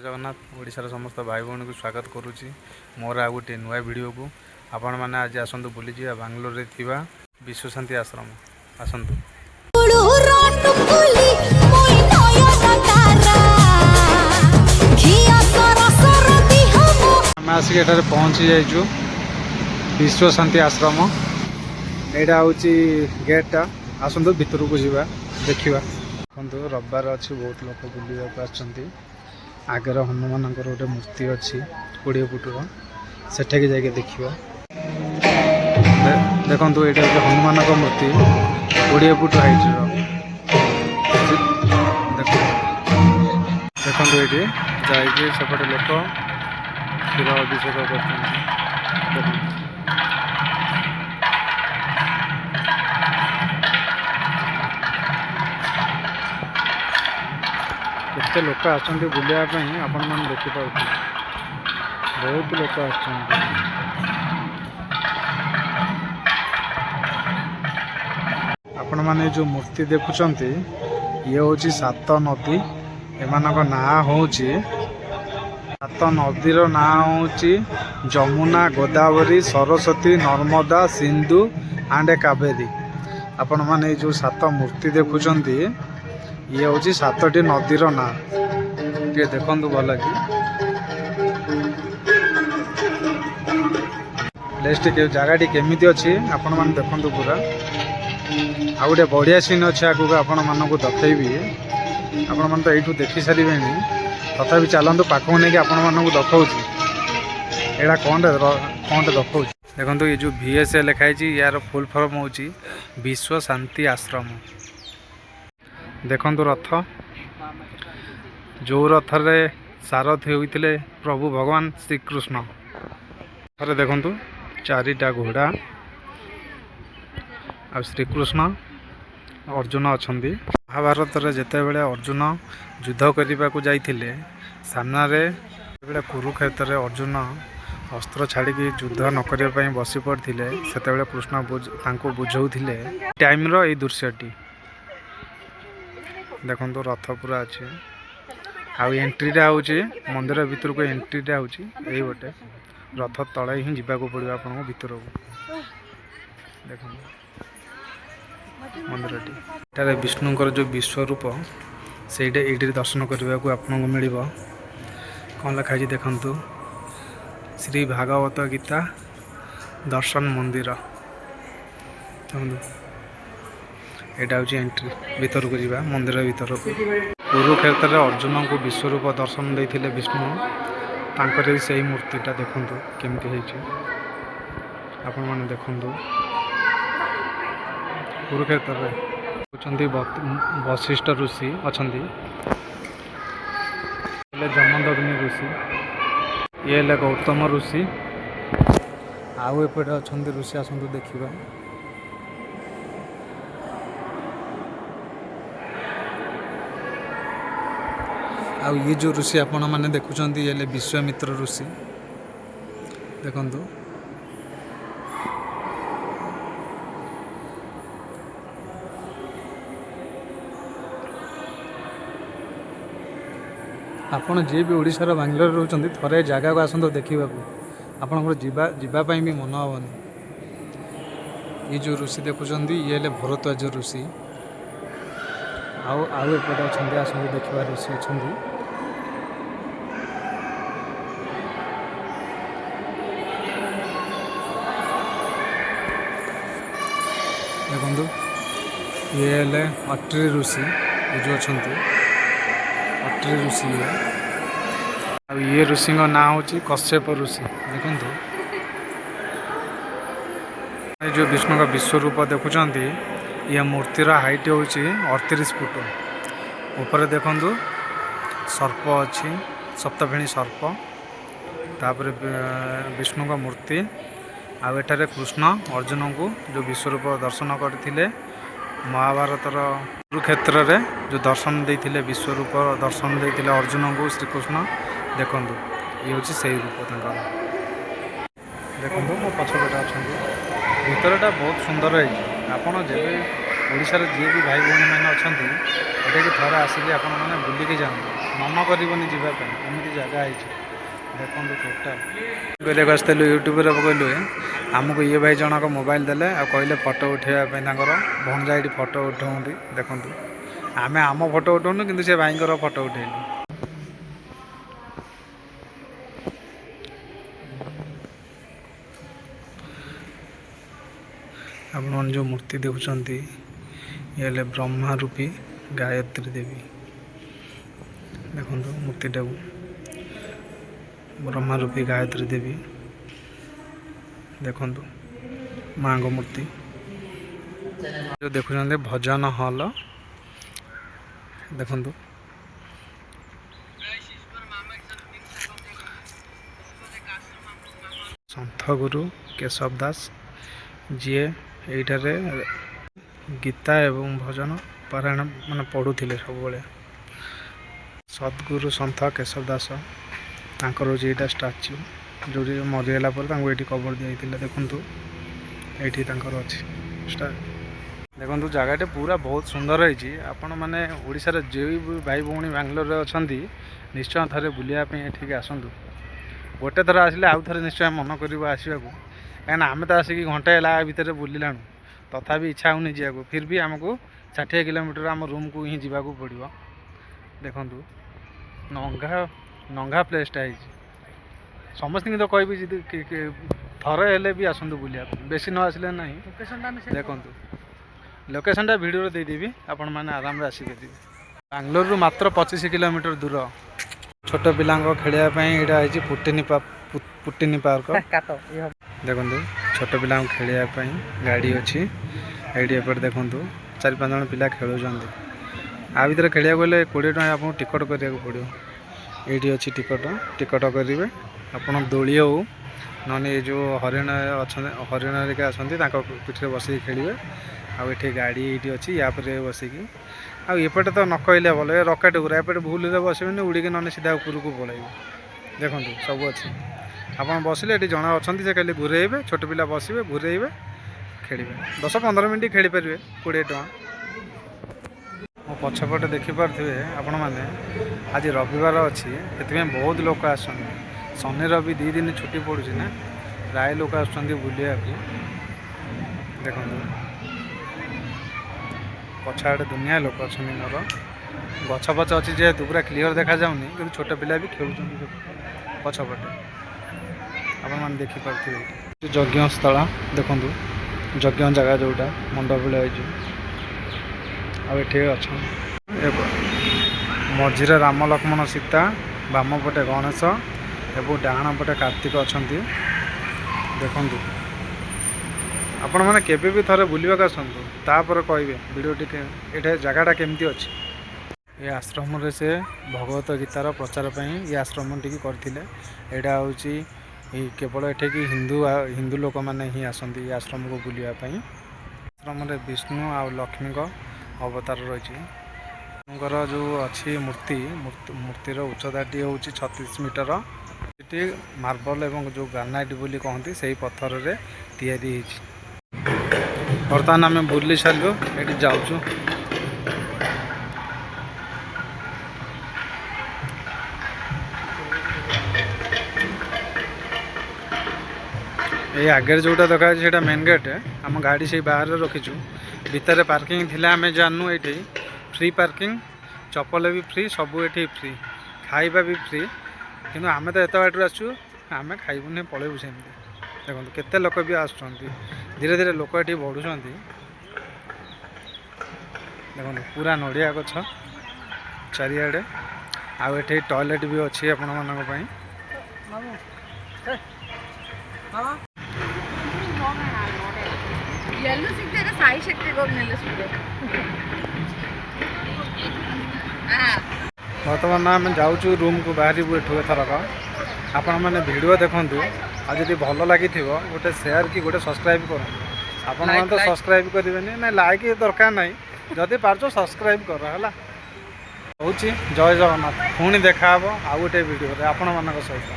जगन्नाथ ओडिशार समस्त भाई भौणी को स्वागत करुच्ची मोर आ गोटे नुआ वीडियो को आपण मैंने आज आसतु बुली जा बांग्लोर रे थिबा विश्व शांति आश्रम आसतु आम आसिक एठारे पहुँची जाइछु विश्व शांति आश्रम यहाँ हूँ गेटा आसतु भितर को जा देखा देखो रविवार अच्छी बहुत लोग बुलवाक आछंती आगर हनुमान गोटे मूर्ति अच्छी 20 फुटर सेठे जाके देखिए देखो ये हनुमान मूर्ति 20 फुट हाइट देखो ये जापटे लोक क्षीर अभिषेक कर केते लोक आसछन्ति बुलिया पई आपण मन देखि पाउथि बहुत लोक आसछन्ति आपण माने जो मूर्ति देखुछन्ति ये होची सात नदी एमानक ना होची सात नदीर ना होची जमुना गोदावरी सरस्वती नर्मदा सिंधु एंड कावेरी आपण माने जो सात मूर्ति देखुछन्ति ये हूँ 7टी नदीर ना टे देखु भल कि प्लेस जगह केमी अच्छी आपण मैंने देखु पूरा आ गए बढ़िया सीन अच्छे आगे आपण मानक देखी आपण मैंने तो यू देखी सारे तथा चलतु पाखक नहीं आपण मानक देखा यहाँ कौन देखा देखो ये जो VSA लिखाई यार फुल फॉर्म हूँ विश्व शांति आश्रम देखु रथ जो रथ रे सारथी होते प्रभु भगवान श्रीकृष्ण थे देखु 4टा घोड़ा आ श्रीकृष्ण अर्जुन अच्छा महाभारत जिते बड़े अर्जुन युद्ध करने को जाइए सामने कुरुक्षेत्र में अर्जुन अस्त्र छाड़ी युद्ध न करने बसी पड़ते से कृष्ण बुझाऊे टाइम रो दृश्यटी देखो रथ पूरा अच्छे आउ एंट्रीटा हूँ मंदिर भीतर को एंट्रीटा हूँ यही गोटे रथ तले ही जावाक पड़ो आपको भीतर को देख मंदिर विष्णुकर जो विश्वरूप से ये दर्शन करने को आपको मिल कौन लिखाई देखु श्री भागवत गीता दर्शन मंदिर यहाँ हूँ एंट्री भीतर को जावा मंदिर भीतर को कुरुक्षेत्र में अर्जुन को विश्वरूप दर्शन देते विष्णु तांकर से ही मूर्तिटा देखु केमती आपण मैंने देखु कुरुक्षेत्र में वशिष्ठ ऋषि अच्छा जमदग्नि ऋषि ये गौतम ऋषि आउ एपटे अच्छा ऋषि आसतु देखा आ ये जो ऋषि आपण मैंने देखुं ये विश्वामित्र ऋषि देखु आपण जी भी ओडिशार बांग्लोर रोचंती थरे जगह को आसतु देखा आपंकर जीवाई भी मन हेनी ये जो ऋषि देखुं ये भरद्वाज ऋषि आउ एपटे अच्छा आसतु देखा ऋषि अच्छा देखु ये अट्री ऋषि ये जो अच्छा अट्री ऋषि ये ऋषि ना हूँ कश्यप ऋषि देखु जो विष्णु का विश्वरूप देखुं ये मूर्तिर हाइट हूँ 38 फुट ऊपर देखु सर्प अच्छी सप्तफेणी सर्प तापर विष्णु का मूर्ति आठारे कृष्ण अर्जुन को जो विश्वरूप दर्शन करते महाभारतर कुरुक्षेत्र में जो दर्शन देते विश्वरूप दर्शन देते अर्जुन को श्रीकृष्ण देखु ये हूँ से रूप देखो मो पछपटे अच्छा भीतरटा बहुत सुंदर है आपड़ जब ଓଡ଼ିଶାର ଯିଏ ବି ଭାଇ ଭଉଣୀମାନେ ଅଛନ୍ତି ଏଠିକି ଥରେ ଆସିକି ଆପଣମାନେ ବୁଲିକି ଯାଆନ୍ତୁ, ମନ କରିବନି ଯିବା ପାଇଁ, ଏମିତି ଜାଗା ହେଇଛି ଦେଖନ୍ତୁ ଟୋଟାଲ୍। କରିବାକୁ ଆସିଥିଲୁ ୟୁଟ୍ୟୁବରେ ପକେଇଲୁ, ଆମକୁ ଇଏ ଭାଇ ଜଣକ ମୋବାଇଲ ଦେଲେ ଆଉ କହିଲେ ଫଟୋ ଉଠାଇବା ପାଇଁ, ତାଙ୍କର ଭଣଜା ଏଇଠି ଫଟୋ ଉଠାଉଛନ୍ତି ଦେଖନ୍ତୁ। ଆମେ ଆମ ଫଟୋ ଉଠାଉନୁ କିନ୍ତୁ ସେ ଭାଇଙ୍କର ଫଟୋ ଉଠାଇଲୁ। ଆପଣମାନେ ଯେଉଁ ମୂର୍ତ୍ତି ଦେଖୁଛନ୍ତି ଇଏ ହେଲେ ବ୍ରହ୍ମା ରୂପୀ ଗାୟତ୍ରୀ ଦେବୀ। ଦେଖନ୍ତୁ ମୂର୍ତ୍ତିଟାକୁ, ବ୍ରହ୍ମା ରୂପୀ ଗାୟତ୍ରୀ ଦେବୀ ଦେଖନ୍ତୁ ମାଙ୍କ ମୂର୍ତ୍ତି। ଯେଉଁ ଦେଖୁଛନ୍ତି ଭଜନ ହଲ୍ ଦେଖନ୍ତୁ। ସନ୍ଥ ଗୁରୁ କେଶବ ଦାସ ଯିଏ ଏଇଠାରେ ଗୀତା ଏବଂ ଭଜନ ପାରାୟଣ ମାନେ ପଢ଼ୁଥିଲେ ସବୁବେଳେ। ସଦ୍ଗୁରୁ ସନ୍ଥ କେଶବ ଦାସ ତାଙ୍କର ହେଉଛି ଏଇଟା ଷ୍ଟାଚ୍ୟୁ, ଯେଉଁଠି ମରିଗଲା ପରେ ତାଙ୍କୁ ଏଇଠି କବର ଦିଆଯାଇଥିଲା। ଦେଖନ୍ତୁ ଏଇଠି ତାଙ୍କର ଅଛି ଦେଖନ୍ତୁ ଜାଗାଟି ପୁରା ବହୁତ ସୁନ୍ଦର ହେଇଛି। ଆପଣମାନେ ଓଡ଼ିଶାର ଯେଉଁ ବି ଭାଇ ଭଉଣୀ ବାଙ୍ଗାଲୋରରେ ଅଛନ୍ତି ନିଶ୍ଚୟ ଥରେ ବୁଲିବା ପାଇଁ ଏଠିକି ଆସନ୍ତୁ। ଗୋଟେ ଥର ଆସିଲେ ଆଉ ଥରେ ନିଶ୍ଚୟ ମନ କରିବ ଆସିବାକୁ, କାହିଁକିନା ଆମେ ତ ଆସିକି ଘଣ୍ଟେ ହେଲା ଭିତରେ ବୁଲିଲାଣୁ, ତଥାପି ଇଚ୍ଛା ହେଉନି ଯିବାକୁ। ଫିର୍ ବି ଆମକୁ 60 କିଲୋମିଟର ଆମ ରୁମ୍କୁ ହିଁ ଯିବାକୁ ପଡ଼ିବ। ଦେଖନ୍ତୁ ନଙ୍ଗା ପ୍ଲେସ୍ଟା ହେଇଛି। ସମସ୍ତଙ୍କୁ ତ କହିବି ଯଦି ଥରେ ହେଲେ ବି ଆସନ୍ତୁ ବୁଲିବା ପାଇଁ, ବେଶୀ ନ ଆସିଲେ ନାହିଁ। ଦେଖନ୍ତୁ ଲୋକେସନ୍ଟା ଭିଡ଼ିଓରେ ଦେଇଦେବି, ଆପଣମାନେ ଆରାମରେ ଆସିପାରିବେ। ବାଙ୍ଗାଲୋରରୁ ମାତ୍ର 25 କିଲୋମିଟର ଦୂର। ଛୋଟ ପିଲାଙ୍କ ଖେଳିବା ପାଇଁ ଏଇଟା ହେଇଛି ପୁଟିନି ପାର୍କ। ଦେଖନ୍ତୁ ଛୋଟ ପିଲାଙ୍କୁ ଖେଳିବା ପାଇଁ ଗାଡ଼ି ଅଛି ଏଇଠି। ଏପଟେ ଦେଖନ୍ତୁ 4-5 ଜଣ ପିଲା ଖେଳୁଛନ୍ତି। ଆ ଭିତରେ ଖେଳିବାକୁ ହେଲେ 20 ଟଙ୍କା ଆପଣଙ୍କୁ ଟିକଟ କରିବାକୁ ପଡ଼ିବ। ଏଇଠି ଅଛି ଟିକଟ କରିବେ ଆପଣ। ଦୋଳି ହେଉ ନହେଲେ ଏ ଯେଉଁ ହରିଣ ଅଛନ୍ତି, ହରିଣ ହେରିକା ଅଛନ୍ତି ତାଙ୍କ ପିଠିରେ ବସିକି ଖେଳିବେ। ଆଉ ଏଠି ଗାଡ଼ି ଏଇଠି ଅଛି, ୟା ପରେ ବସିକି। ଆଉ ଏପଟେ ତ ନ କହିଲେ ଭଲ, ଏ ରକେଟ୍ ଗୁରା ଏପଟେ ଭୁଲରେ ବସିବେନି, ଉଡ଼ିକି ନହେଲେ ସିଧା ଉପରକୁ ପଳାଇବେ। ଦେଖନ୍ତୁ ସବୁ ଅଛି। ଆପଣ ବସିଲେ ଏଠି ଜଣେ ଅଛନ୍ତି, ସେ ଖାଲି ଘୁରେଇବେ, ଛୋଟ ପିଲା ବସିବେ ଘୁରେଇବେ ଖେଳିବେ। 10-15 ମିନିଟ୍ ଖେଳିପାରିବେ, 20 ଟଙ୍କା। ମୋ ପଛପଟେ ଦେଖିପାରୁଥିବେ ଆପଣମାନେ, ଆଜି ରବିବାର ଅଛି ସେଥିପାଇଁ ବହୁତ ଲୋକ ଆସୁଛନ୍ତି। ଶନି ରବି 2 ଦିନ ଛୁଟି ପଡ଼ୁଛି ନା, ପ୍ରାୟ ଲୋକ ଆସୁଛନ୍ତି ବୁଲିବାକୁ। ଦେଖନ୍ତୁ ପଛ ଆଡ଼େ ଦୁନିଆ ଲୋକ ଅଛନ୍ତି ମୋର। ଗଛ ଅଛି ଯେହେତୁ ପୁରା କ୍ଲିଅର ଦେଖାଯାଉନି, କିନ୍ତୁ ଛୋଟ ପିଲା ବି ଖେଳୁଛନ୍ତି ପଛପଟେ, ଆପଣମାନେ ଦେଖିପାରୁଥିବେ। ଯଜ୍ଞସ୍ଥଳ ଦେଖନ୍ତୁ, ଯଜ୍ଞ ଜାଗା ଯେଉଁଟା ମଣ୍ଡପ ଭଳିଆ ହେଇଛି। ଆଉ ଏଠି ଅଛନ୍ତି ମଝିରେ ରାମ ଲକ୍ଷ୍ମଣ ସୀତା, ବାମ ପଟେ ଗଣେଶ ଏବଂ ଡାହାଣ ପଟେ କାର୍ତ୍ତିକ ଅଛନ୍ତି। ଦେଖନ୍ତୁ ଆପଣମାନେ କେବେ ବି ଥରେ ବୁଲିବାକୁ ଆସନ୍ତୁ, ତାପରେ କହିବେ ଭିଡ଼ିଓଟି ଏଠି ଜାଗାଟା କେମିତି ଅଛି। ଏ ଆଶ୍ରମରେ ସେ ଭଗବତ ଗୀତାର ପ୍ରଚାର ପାଇଁ ଏ ଆଶ୍ରମଟିକି କରିଥିଲେ। ଏଇଟା ହେଉଛି କେବଳ ଏଠିକି ହିନ୍ଦୁ ଲୋକମାନେ ହିଁ ଆସନ୍ତି ଏ ଆଶ୍ରମକୁ ବୁଲିବା ପାଇଁ। ଆଶ୍ରମରେ ବିଷ୍ଣୁ ଆଉ ଲକ୍ଷ୍ମୀଙ୍କ ଅବତାର ରହିଛି। ତାଙ୍କର ଯେଉଁ ଅଛି ମୂର୍ତ୍ତିର ଉଚ୍ଚତାଟି ହେଉଛି 36 ମିଟର। ଏଠି ମାର୍ବଲ ଏବଂ ଯେଉଁ ଗ୍ରାନାଇଟ୍ ବୋଲି କହନ୍ତି ସେହି ପଥରରେ ତିଆରି ହେଇଛି। ବର୍ତ୍ତମାନ ଆମେ ବୁଲି ସାରିଲୁ, ଏଠି ଯାଉଛୁ। এই ଆଗରେ ଯେଉଁଟା ଦେଖାଯାଉଛି ସେଇଟା ମେନ୍ ଗେଟ୍। ଆମ ଗାଡ଼ି ସେଇ ବାହାରେ ରଖିଛୁ, ଭିତରେ ପାର୍କିଂ ଥିଲା ଆମେ ଜାଣିନୁ। ଏଇଠି ଫ୍ରି ପାର୍କିଂ, ଚପଲ ବି ଫ୍ରି, ସବୁ ଏଠି ଫ୍ରି, ଖାଇବା ବି ଫ୍ରି। କିନ୍ତୁ ଆମେ ତ ଏତେ ବାଟରୁ ଆସିଛୁ, ଆମେ ଖାଇବୁନି ପଳେଇବୁ ସେମିତି। ଦେଖନ୍ତୁ କେତେ ଲୋକ ବି ଆସୁଛନ୍ତି, ଧୀରେ ଧୀରେ ଲୋକ ଏଠି ବଢ଼ୁଛନ୍ତି। ଦେଖନ୍ତୁ ପୁରା ନଡ଼ିଆ ଗଛ ଚାରିଆଡ଼େ, ଆଉ ଏଠି ଟଏଲେଟ୍ ବି ଅଛି ଆପଣମାନଙ୍କ ପାଇଁ। ବର୍ତ୍ତମାନ ଆମେ ଯାଉଛୁ ରୁମ୍କୁ, ବାହାରିବୁ ଏଠୁ ଏଥରକ। ଆପଣମାନେ ଭିଡ଼ିଓ ଦେଖନ୍ତୁ, ଆଉ ଯଦି ଭଲ ଲାଗିଥିବ ଗୋଟେ ସେୟାର କି ଗୋଟେ ସବସ୍କ୍ରାଇବ୍ କରନ୍ତୁ। ଆପଣମାନେ ତ ସବସ୍କ୍ରାଇବ୍ କରିବେନି, ନା ଲାଇକ୍ ଦରକାର ନାହିଁ, ଯଦି ପାରୁଛ ସବସ୍କ୍ରାଇବ୍ କର ହେଲା। ହେଉଛି ଜୟ ଜଗନ୍ନାଥ। ପୁଣି ଦେଖାହେବ ଆଉ ଗୋଟେ ଭିଡ଼ିଓରେ ଆପଣମାନଙ୍କ ସହିତ।